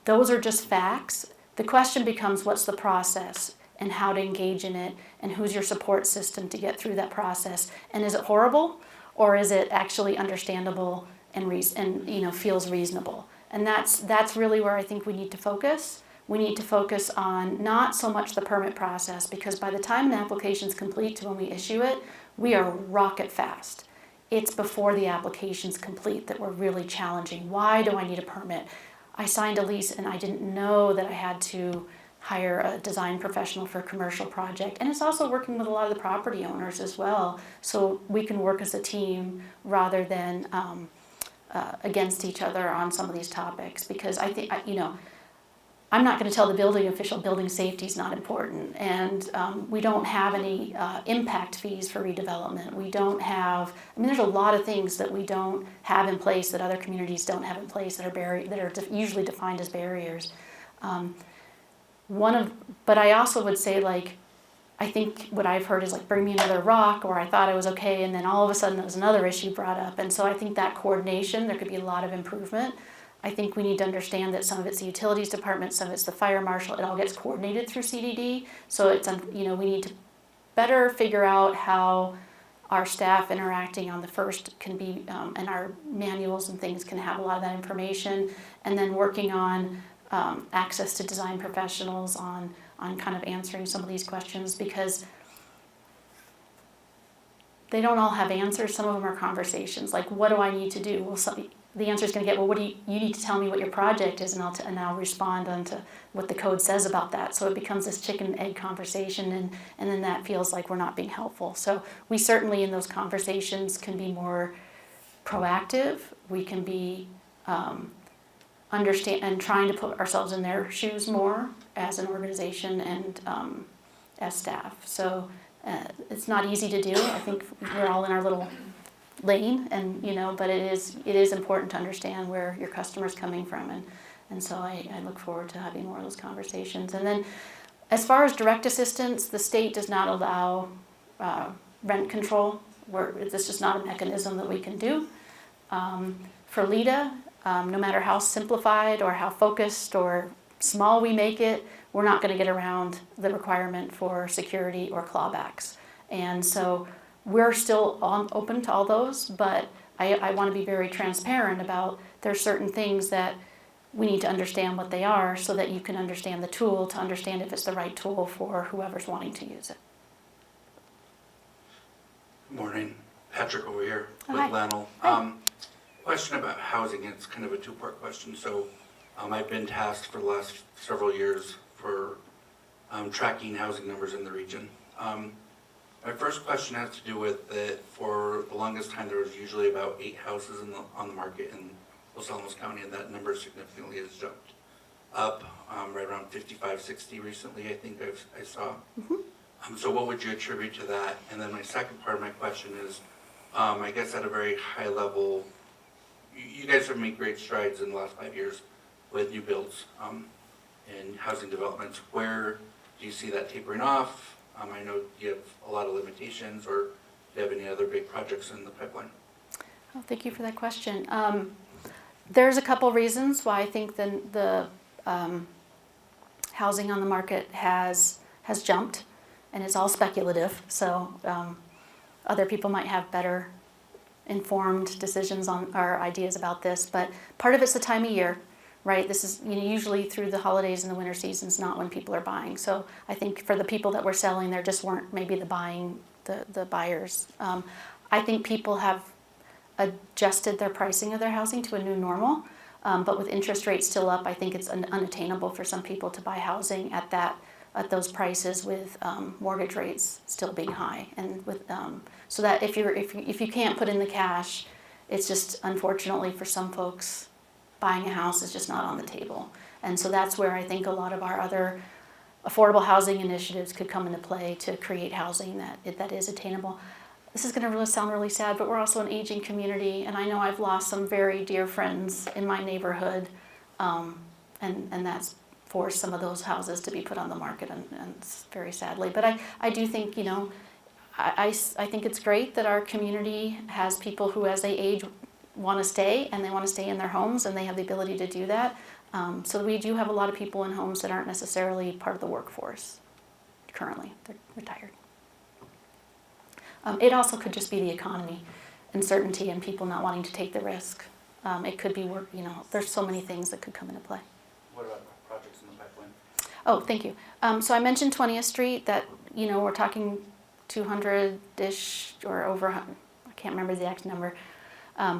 those are just facts. The question becomes what's the process and how to engage in it and who's your support system to get through that process. And is it horrible or is it actually understandable and feels reasonable? And that's really where I think we need to focus. We need to focus on not so much the permit process, because by the time an application is complete to when we issue it, we are rocket fast. It's before the application's complete that we're really challenging. Why do I need a permit? I signed a lease and I didn't know that I had to hire a design professional for a commercial project. And it's also working with a lot of the property owners as well, so we can work as a team rather than against each other on some of these topics. Because I think, I'm not going to tell the building official building safety is not important, and we don't have any impact fees for redevelopment. We don't have, there's a lot of things that we don't have in place that other communities don't have in place that are usually defined as barriers. But I also would say, like, I think what I've heard is like, bring me another rock, or I thought I was okay, and then all of a sudden there was another issue brought up. And so I think that coordination, there could be a lot of improvement. I think we need to understand that some of it's the utilities department, some of it's the fire marshal, it all gets coordinated through CDD. So it's, we need to better figure out how our staff interacting on the first can be, and our manuals and things can have a lot of that information, and then working on access to design professionals on kind of answering some of these questions, because they don't all have answers. Some of them are conversations, like, what do I need to do? Well, the answer is going to get, well, what do you need to tell me what your project is, and I'll respond onto what the code says about that. So it becomes this chicken and egg conversation, and then that feels like we're not being helpful. So we certainly in those conversations can be more proactive. We can be understand and trying to put ourselves in their shoes more as an organization and as staff. So it's not easy to do. I think we're all in our little lane, and but it is important to understand where your customer's coming from, and so I look forward to having more of those conversations. And then as far as direct assistance, the state does not allow rent control. It's just not a mechanism that we can do. For LEDA, no matter how simplified or how focused or small we make it, we're not going to get around the requirement for security or clawbacks. And so we're still open to all those, but I want to be very transparent about there's certain things that we need to understand what they are so that you can understand the tool, to understand if it's the right tool for whoever's wanting to use it. Good morning. Patrick over here with Hi. Lannel. Hi. Question about housing. It's kind of a two-part question. So I've been tasked for the last several years for tracking housing numbers in the region. My first question has to do with that for the longest time there was usually about 8 houses on the market in Los Alamos County, and that number significantly has jumped up right around 55, 60 recently, I think I saw. Mm-hmm. So what would you attribute to that? And then my second part of my question is, I guess at a very high level, you guys have made great strides in the last 5 years with new builds and housing developments. Where do you see that tapering off? I know you have a lot of limitations, or do you have any other big projects in the pipeline? Oh, thank you for that question. There's a couple reasons why I think the housing on the market has jumped, and it's all speculative. So other people might have better informed decisions on our ideas about this, but part of it's the time of year. Right, this is usually through the holidays and the winter seasons, not when people are buying. So I think for the people that we're selling, there just weren't maybe the buyers. I think people have adjusted their pricing of their housing to a new normal, but with interest rates still up, I think it's unattainable for some people to buy housing at those prices with mortgage rates still being high, and with so that if you can't put in the cash, it's just unfortunately for some folks, buying a house is just not on the table. And so that's where I think a lot of our other affordable housing initiatives could come into play to create housing that is attainable. This is going to really sound really sad, but we're also an aging community, and I know I've lost some very dear friends in my neighborhood, and that's forced some of those houses to be put on the market, and very sadly. But I do think, I think it's great that our community has people who, as they age, want to stay, and they want to stay in their homes, and they have the ability to do that. So we do have a lot of people in homes that aren't necessarily part of the workforce currently. They're retired. It also could just be the economy, uncertainty, and people not wanting to take the risk. It could be work, there's so many things that could come into play. What about projects in the pipeline? Oh, thank you. So I mentioned 20th Street, that, we're talking 200-ish or over, I can't remember the exact number.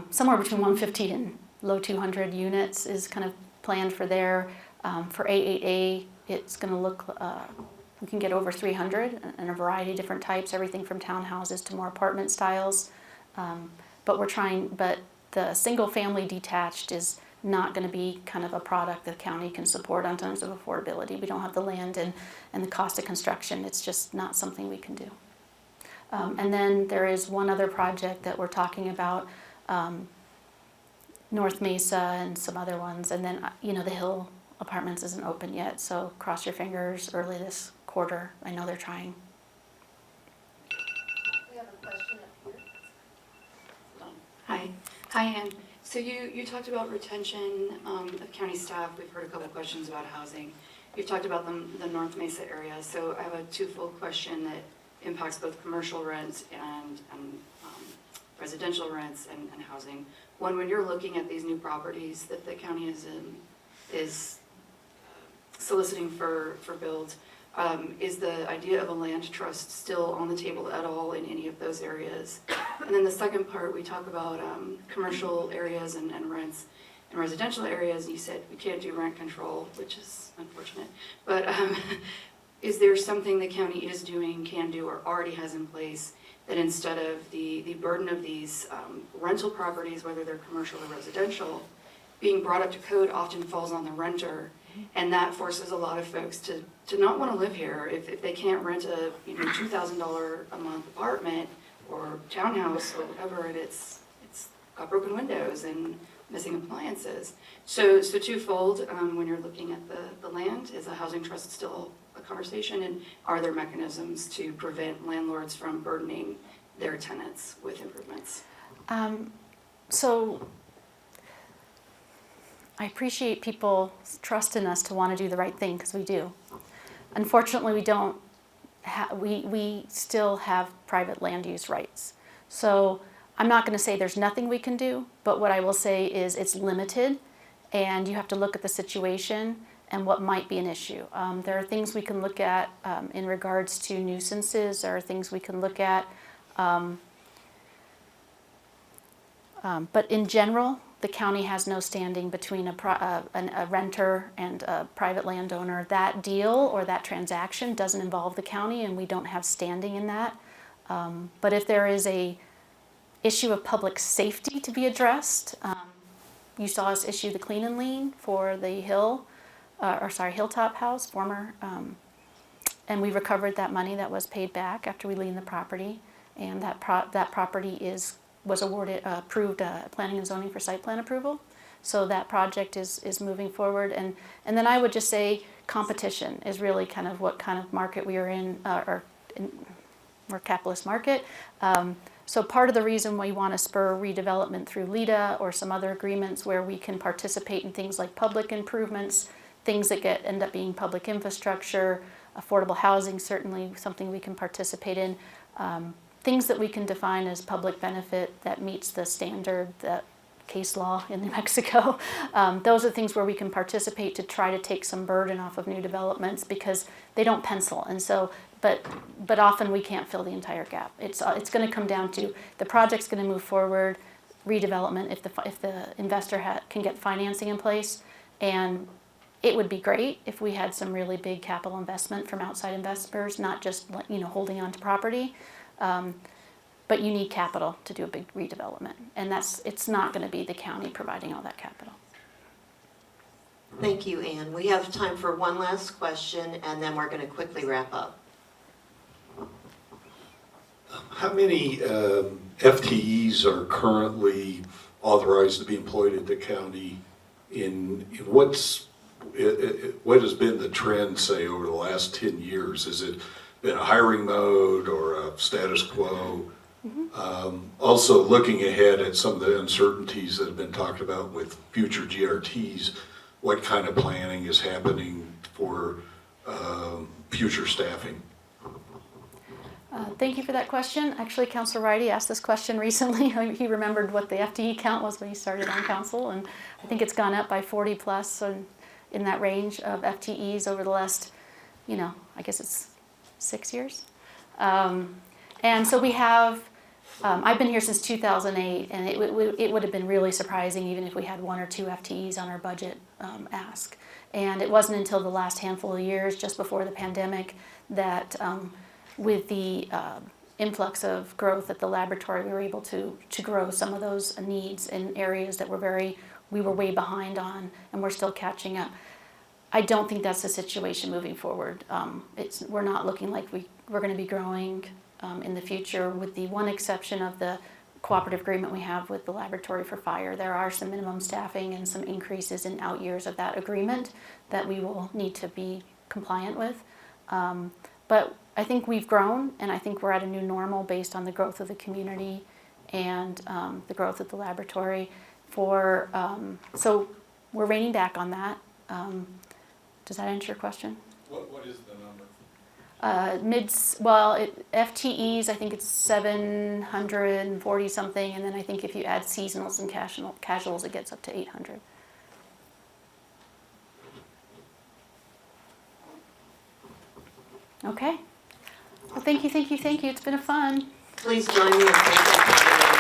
Somewhere between 150 and low 200 units is kind of planned for there. For A8A, it's going to look, we can get over 300 in a variety of different types, everything from townhouses to more apartment styles. But the single family detached is not going to be kind of a product the county can support in terms of affordability. We don't have the land and the cost of construction. It's just not something we can do. And then there is one other project that we're talking about, North Mesa and some other ones. And then, the Hill Apartments isn't open yet, so cross your fingers early this quarter. I know they're trying. We have a question up here. Hi. Hi, Ann. So you talked about retention of county staff. We've heard a couple questions about housing. You've talked about the North Mesa area. So I have a twofold question that impacts both commercial rents and residential rents and housing. One, when you're looking at these new properties that the county is soliciting for build, is the idea of a land trust still on the table at all in any of those areas? And then the second part, we talk about commercial areas and rents. In residential areas, you said we can't do rent control, which is unfortunate. But is there something the county is doing, can do, or already has in place that instead of the burden of these rental properties, whether they're commercial or residential, being brought up to code often falls on the renter, and that forces a lot of folks to not want to live here if they can't rent a $2,000 a month apartment or townhouse or whatever, and it's got broken windows and missing appliances. So twofold, when you're looking at the land, is a housing trust still a conversation, and are there mechanisms to prevent landlords from burdening their tenants with improvements? So I appreciate people trust in us to want to do the right thing, because we do. Unfortunately, we don't. We still have private land use rights. So I'm not going to say there's nothing we can do, but what I will say is it's limited, and you have to look at the situation and what might be an issue. There are things we can look at in regards to nuisances. There are things we can look at. But in general, the county has no standing between a renter and a private landowner. That deal or that transaction doesn't involve the county, and we don't have standing in that. But if there is a issue of public safety to be addressed, you saw us issue the clean and lien for the Hilltop House, former, and we recovered that money that was paid back after we liened the property, and that property was approved planning and zoning for site plan approval. So that project is moving forward. And then I would just say competition is really kind of what kind of market we are in, we're a capitalist market. So part of the reason we want to spur redevelopment through LEDA or some other agreements where we can participate in things like public improvements, things that end up being public infrastructure, affordable housing, certainly something we can participate in. Things that we can define as public benefit that meets the standard, that case law in New Mexico. Those are things where we can participate to try to take some burden off of new developments, because they don't pencil. And so, but often we can't fill the entire gap. It's going to come down to the project's going to move forward, redevelopment, if the investor can get financing in place. And it would be great if we had some really big capital investment from outside investors, not just holding on to property. But you need capital to do a big redevelopment, and it's not going to be the county providing all that capital. Thank you, Ann. We have time for one last question, and then we're going to quickly wrap up. How many FTEs are currently authorized to be employed at the county? What has been the trend, say, over the last 10 years? Has it been a hiring mode or a status quo? Mm-hmm. Also, looking ahead at some of the uncertainties that have been talked about with future GRTs, what kind of planning is happening for future staffing? Thank you for that question. Actually, Councilor Ridey asked this question recently. He remembered what the FTE count was when he started on council, and I think it's gone up by 40 plus in that range of FTEs over the last, I guess it's 6 years. And so we have, I've been here since 2008, and it would have been really surprising even if we had 1 or 2 FTEs on our budget ask. And it wasn't until the last handful of years, just before the pandemic, that with the influx of growth at the laboratory, we were able to grow some of those needs in areas that we were way behind on, and we're still catching up. I don't think that's the situation moving forward. We're not looking like we're going to be growing in the future, with the one exception of the cooperative agreement we have with the laboratory for fire. There are some minimum staffing and some increases in out years of that agreement that we will need to be compliant with. But I think we've grown, and I think we're at a new normal based on the growth of the community and the growth of the laboratory. So we're reining back on that. Does that answer your question? What is the number? FTEs, I think it's 740 something, and then I think if you add seasonals and casuals, it gets up to 800. Okay. Well, thank you. It's been a fun. Please join me in thanking